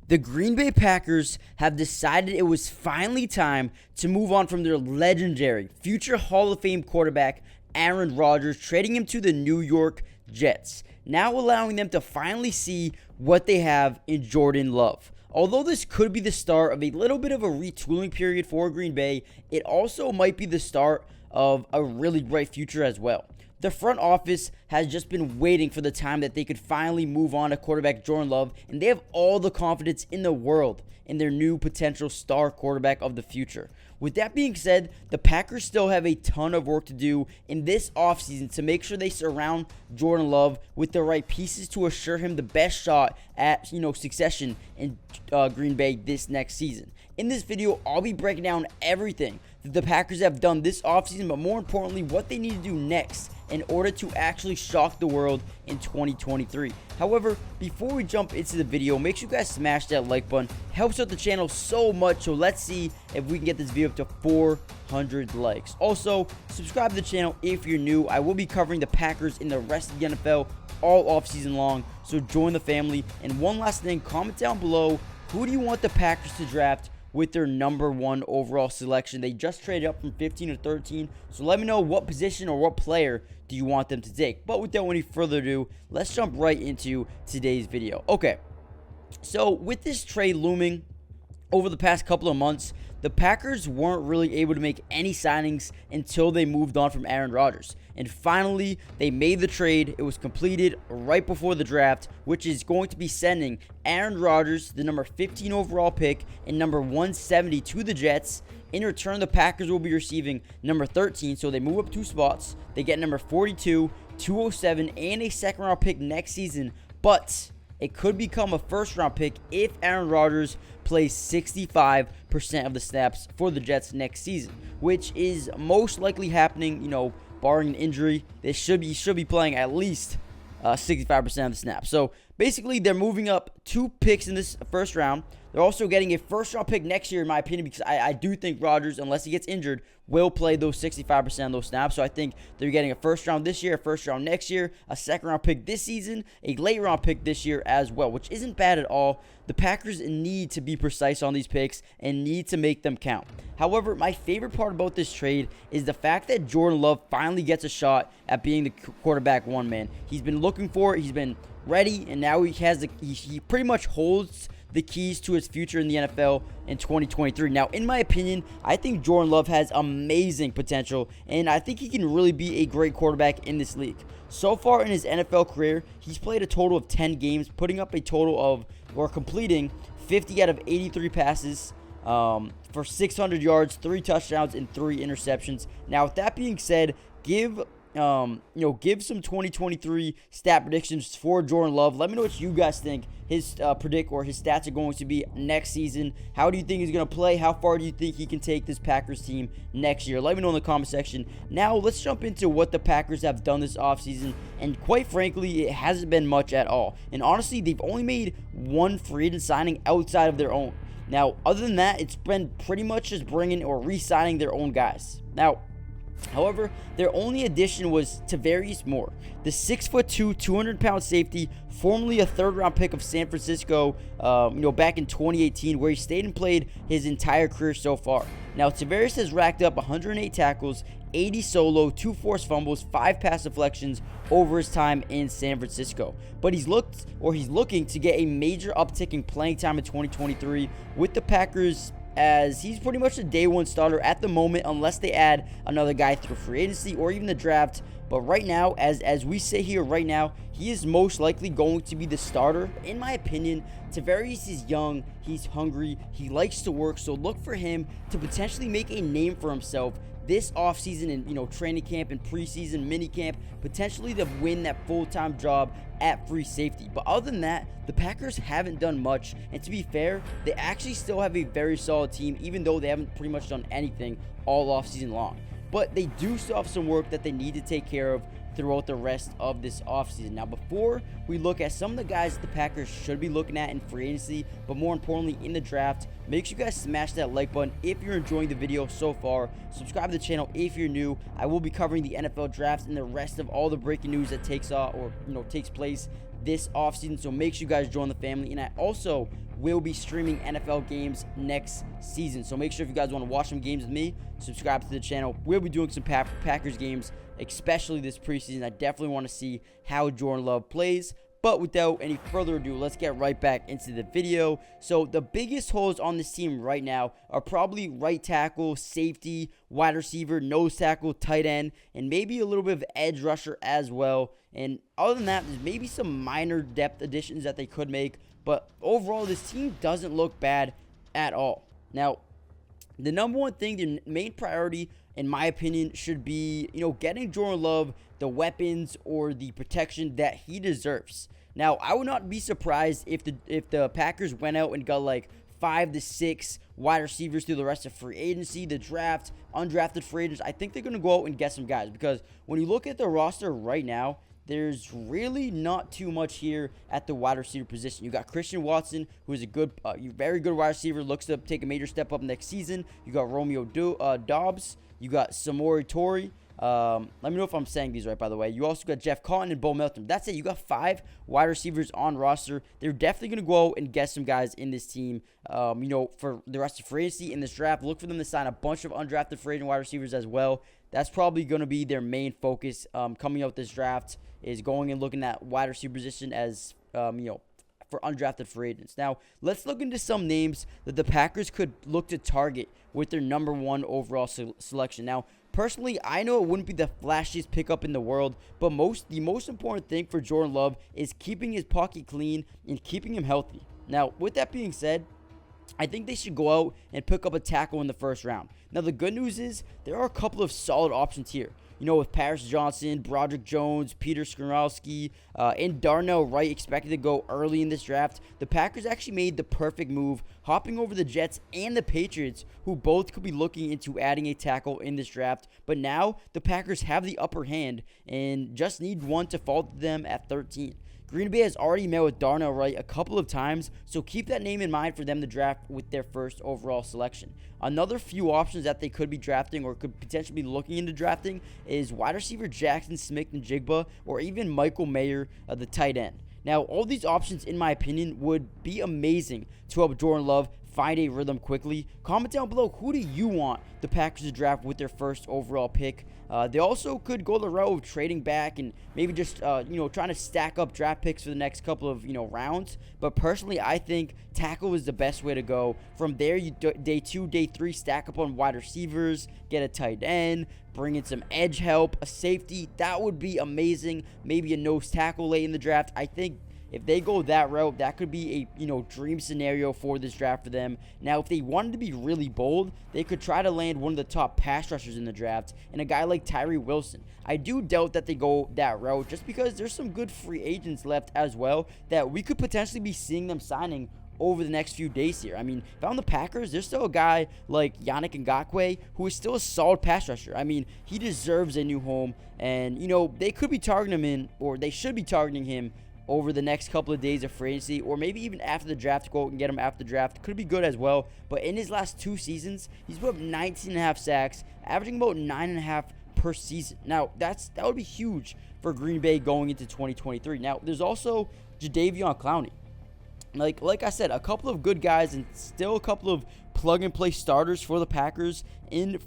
The Green Bay Packers have decided it was finally time to move on from their legendary future Hall of Fame quarterback, Aaron Rodgers, trading him to the New York Jets, now allowing them to finally see what they have in Jordan Love. Although this could be the start of a little bit of a retooling period for Green Bay, it also might be the start of a really bright future as well. The front office has just been waiting for the time that they could finally move on to quarterback Jordan Love, and they have all the confidence in the world in their new potential star quarterback of the future. With that being said, the Packers still have a ton of work to do in this offseason to make sure they surround Jordan Love with the right pieces to assure him the best shot at succession in Green Bay this next season. In this video, I'll be breaking down everything that the Packers have done this offseason, but more importantly, what they need to do next in order to actually shock the world in 2023. However, before we jump into the video, make sure you guys smash that like button. It helps out the channel so much, so let's see if we can get this video up to 400 likes. Also, subscribe to the channel if you're new. I will be covering the Packers in the rest of the NFL all offseason long, so join the family. And one last thing, comment down below, who do you want the Packers to draft with their number 1 overall selection? They just traded up from 15 to 13, so let me know what position or what player do you want them to take. But without any further ado, let's jump right into today's video. Okay, so with this trade looming over the past couple of months, the Packers weren't really able to make any signings until they moved on from Aaron Rodgers. And finally, they made the trade. It was completed right before the draft, which is going to be sending Aaron Rodgers, the number 15 overall pick, and number 170 to the Jets. In return, the Packers will be receiving number 13, so they move up 2 spots. They get number 42, 207, and a second-round pick next season. But it could become a first-round pick if Aaron Rodgers plays 65% of the snaps for the Jets next season, which is most likely happening, barring an injury. They should be playing at least 65% of the snaps. So basically, they're moving up 2 picks in this first round. They're also getting a first-round pick next year, in my opinion, because I do think Rodgers, unless he gets injured, will play those 65% of those snaps. So I think they're getting a first round this year, a first round next year, a second-round pick this season, a late-round pick this year as well, which isn't bad at all. The Packers need to be precise on these picks and need to make them count. However, my favorite part about this trade is the fact that Jordan Love finally gets a shot at being the quarterback 1, man. He's been looking for it. He's been ready, and now he pretty much holds the keys to his future in the NFL in 2023. Now, in my opinion, I think Jordan Love has amazing potential, and I think he can really be a great quarterback in this league. So far in his NFL career, he's played a total of 10 games, putting up a total of, or completing 50 out of 83 passes for 600 yards, 3 touchdowns, and 3 interceptions. Now, with that being said, give some 2023 stat predictions for Jordan Love. Let me know what you guys think his his stats are going to be next season. How do you think he's going to play? How far do you think he can take this Packers team next year? Let me know in the comment section. Now, let's jump into what the Packers have done this offseason, and quite frankly, it hasn't been much at all. And honestly, they've only made 1 free agent signing outside of their own. Now, other than that, it's been pretty much just bringing or re-signing their own guys. Now, however, their only addition was Tarvarius Moore, the 6'2", 200-pound safety, formerly a third-round pick of San Francisco, back in 2018, where he stayed and played his entire career so far. Now, Tarvarius has racked up 108 tackles, 80 solo, 2 forced fumbles, 5 pass deflections over his time in San Francisco. But he's looking to get a major uptick in playing time in 2023 with the Packers, as he's pretty much a day 1 starter at the moment, unless they add another guy through free agency or even the draft. But right now, as we sit here right now, he is most likely going to be the starter. In my opinion, Tarvarius is young, he's hungry, he likes to work, so look for him to potentially make a name for himself this offseason and training camp and preseason mini camp, potentially to win that full-time job at free safety. But other than that, the Packers haven't done much, and to be fair, they actually still have a very solid team, even though they haven't pretty much done anything all offseason long. But they do still have some work that they need to take care of throughout the rest of this offseason. Now, before we look at some of the guys that the Packers should be looking at in free agency, but more importantly in the draft, make sure you guys smash that like button if you're enjoying the video so far. Subscribe to the channel if you're new. I will be covering the NFL draft and the rest of all the breaking news that takes place this offseason, so make sure you guys join the family. And I also will be streaming NFL games next season. So make sure if you guys want to watch some games with me, subscribe to the channel. We'll be doing some Packers games, especially this preseason. I definitely want to see how Jordan Love plays. But without any further ado, let's get right back into the video. So the biggest holes on this team right now are probably right tackle, safety, wide receiver, nose tackle, tight end, and maybe a little bit of edge rusher as well. And other than that, there's maybe some minor depth additions that they could make. But overall, this team doesn't look bad at all. Now, the number one thing, the main priority, in my opinion, should be, getting Jordan Love the weapons or the protection that he deserves. Now, I would not be surprised if the Packers went out and got like 5 to 6 wide receivers through the rest of free agency, the draft, undrafted free agents. I think they're going to go out and get some guys, because when you look at the roster right now, there's really not too much here at the wide receiver position. You got Christian Watson, who is a very good wide receiver, looks to take a major step up next season. You got Romeo Doubs. You got Samori Toure. Let me know if I'm saying these right, by the way. You also got Jeff Cotton and Bo Melton. That's it. You got 5 wide receivers on roster. They're definitely going to go out and get some guys in this team, for the rest of free agency in this draft. Look for them to sign a bunch of undrafted free agent wide receivers as well. That's probably going to be their main focus coming out this draft, is going and looking at wide receiver position as, for undrafted free agents. Now, let's look into some names that the Packers could look to target with their number 1 overall selection. Now, personally, I know it wouldn't be the flashiest pickup in the world, but the most important thing for Jordan Love is keeping his pocket clean and keeping him healthy. Now, with that being said, I think they should go out and pick up a tackle in the first round. Now, the good news is there are a couple of solid options here. With Paris Johnson, Broderick Jones, Peter Skorowski, and Darnell Wright expected to go early in this draft, the Packers actually made the perfect move, hopping over the Jets and the Patriots, who both could be looking into adding a tackle in this draft. But now the Packers have the upper hand and just need one to fall to them at 13. Green Bay has already met with Darnell Wright a couple of times, so keep that name in mind for them to draft with their first overall selection. Another few options that they could be drafting or could potentially be looking into drafting is wide receiver Jackson Smith-Njigba or even Michael Mayer, the tight end. Now, all these options, in my opinion, would be amazing to help Jordan Love find a rhythm quickly. Comment down below, who do you want the Packers to draft with their first overall pick? They also could go the route of trading back and maybe just, trying to stack up draft picks for the next couple of, rounds. But personally, I think tackle is the best way to go. From there, day 2, day 3, stack up on wide receivers, get a tight end, bring in some edge help, a safety. That would be amazing. Maybe a nose tackle late in the draft. I think if they go that route, that could be a dream scenario for this draft for them. Now, if they wanted to be really bold, they could try to land one of the top pass rushers in the draft, and a guy like Tyree Wilson. I do doubt that they go that route, just because there's some good free agents left as well that we could potentially be seeing them signing over the next few days here. I mean, if I'm the Packers, there's still a guy like Yannick Ngakoue who is still a solid pass rusher. I mean, he deserves a new home, and they could be targeting him or they should be targeting him over the next couple of days of free agency, or maybe even after the draft, go out and get him after the draft. Could be good as well. But in his last 2 seasons, he's put up 19.5 sacks, averaging about 9.5 per season. Now, that would be huge for Green Bay going into 2023. Now, there's also Jadeveon Clowney. Like I said, a couple of good guys and still a couple of plug-and-play starters for the Packers in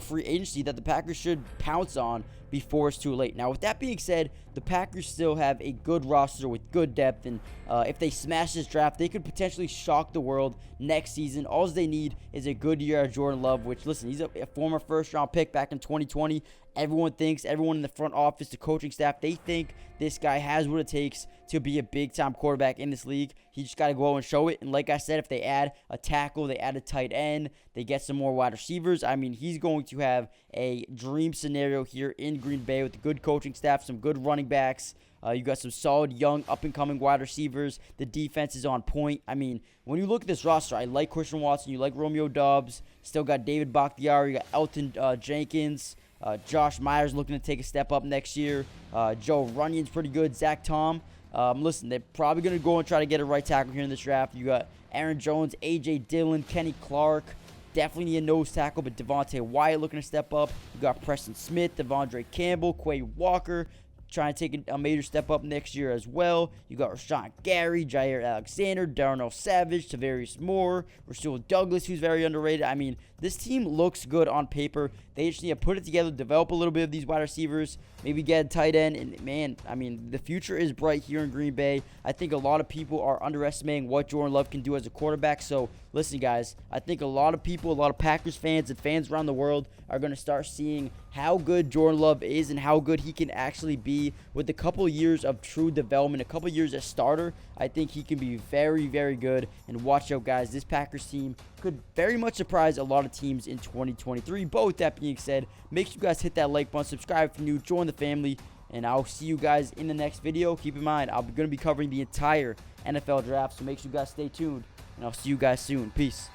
free agency that the Packers should pounce on before it's too late. Now, with that being said, the Packers still have a good roster with good depth, and if they smash this draft, they could potentially shock the world next season. All they need is a good year of Jordan Love, which, listen, he's a former first-round pick back in 2020. Everyone in the front office, the coaching staff, they think this guy has what it takes to be a big-time quarterback in this league. He just got to go out and show it. And like I said, if they add a tackle, they add a tight end, they get some more wide receivers, I mean, he's going to have a dream scenario here in Green Bay with a good coaching staff, some good running backs. You got some solid, young, up-and-coming wide receivers. The defense is on point. I mean, when you look at this roster, I like Christian Watson. You like Romeo Doubs. Still got David Bakhtiari. You got Elton Jenkins. Josh Myers looking to take a step up next year. Joe Runyon's pretty good. Zach Tom. Listen, they're probably going to go and try to get a right tackle here in this draft. You got Aaron Jones, A.J. Dillon, Kenny Clark. Definitely need a nose tackle, but Devontae Wyatt looking to step up. You got Preston Smith, Devondre Campbell, Quay Walker. trying to take a major step up next year as well. You got Rashawn Gary, Jair Alexander, Darnell Savage, Tavarius Moore, Rasul Douglas, who's very underrated. I mean, this team looks good on paper. They just need to put it together, develop a little bit of these wide receivers, maybe get a tight end. And, man, I mean, the future is bright here in Green Bay. I think a lot of people are underestimating what Jordan Love can do as a quarterback. So, listen, guys, I think a lot of people, a lot of Packers fans and fans around the world are going to start seeing how good Jordan Love is and how good he can actually be with a couple years of true development, a couple years as starter. I think he can be very, very good. And watch out, guys. This Packers team could very much surprise a lot of teams in 2023. But with that being said, make sure you guys hit that like button, subscribe if you're new, join the family, and I'll see you guys in the next video. Keep in mind, I'm going to be covering the entire NFL draft, so make sure you guys stay tuned, and I'll see you guys soon. Peace.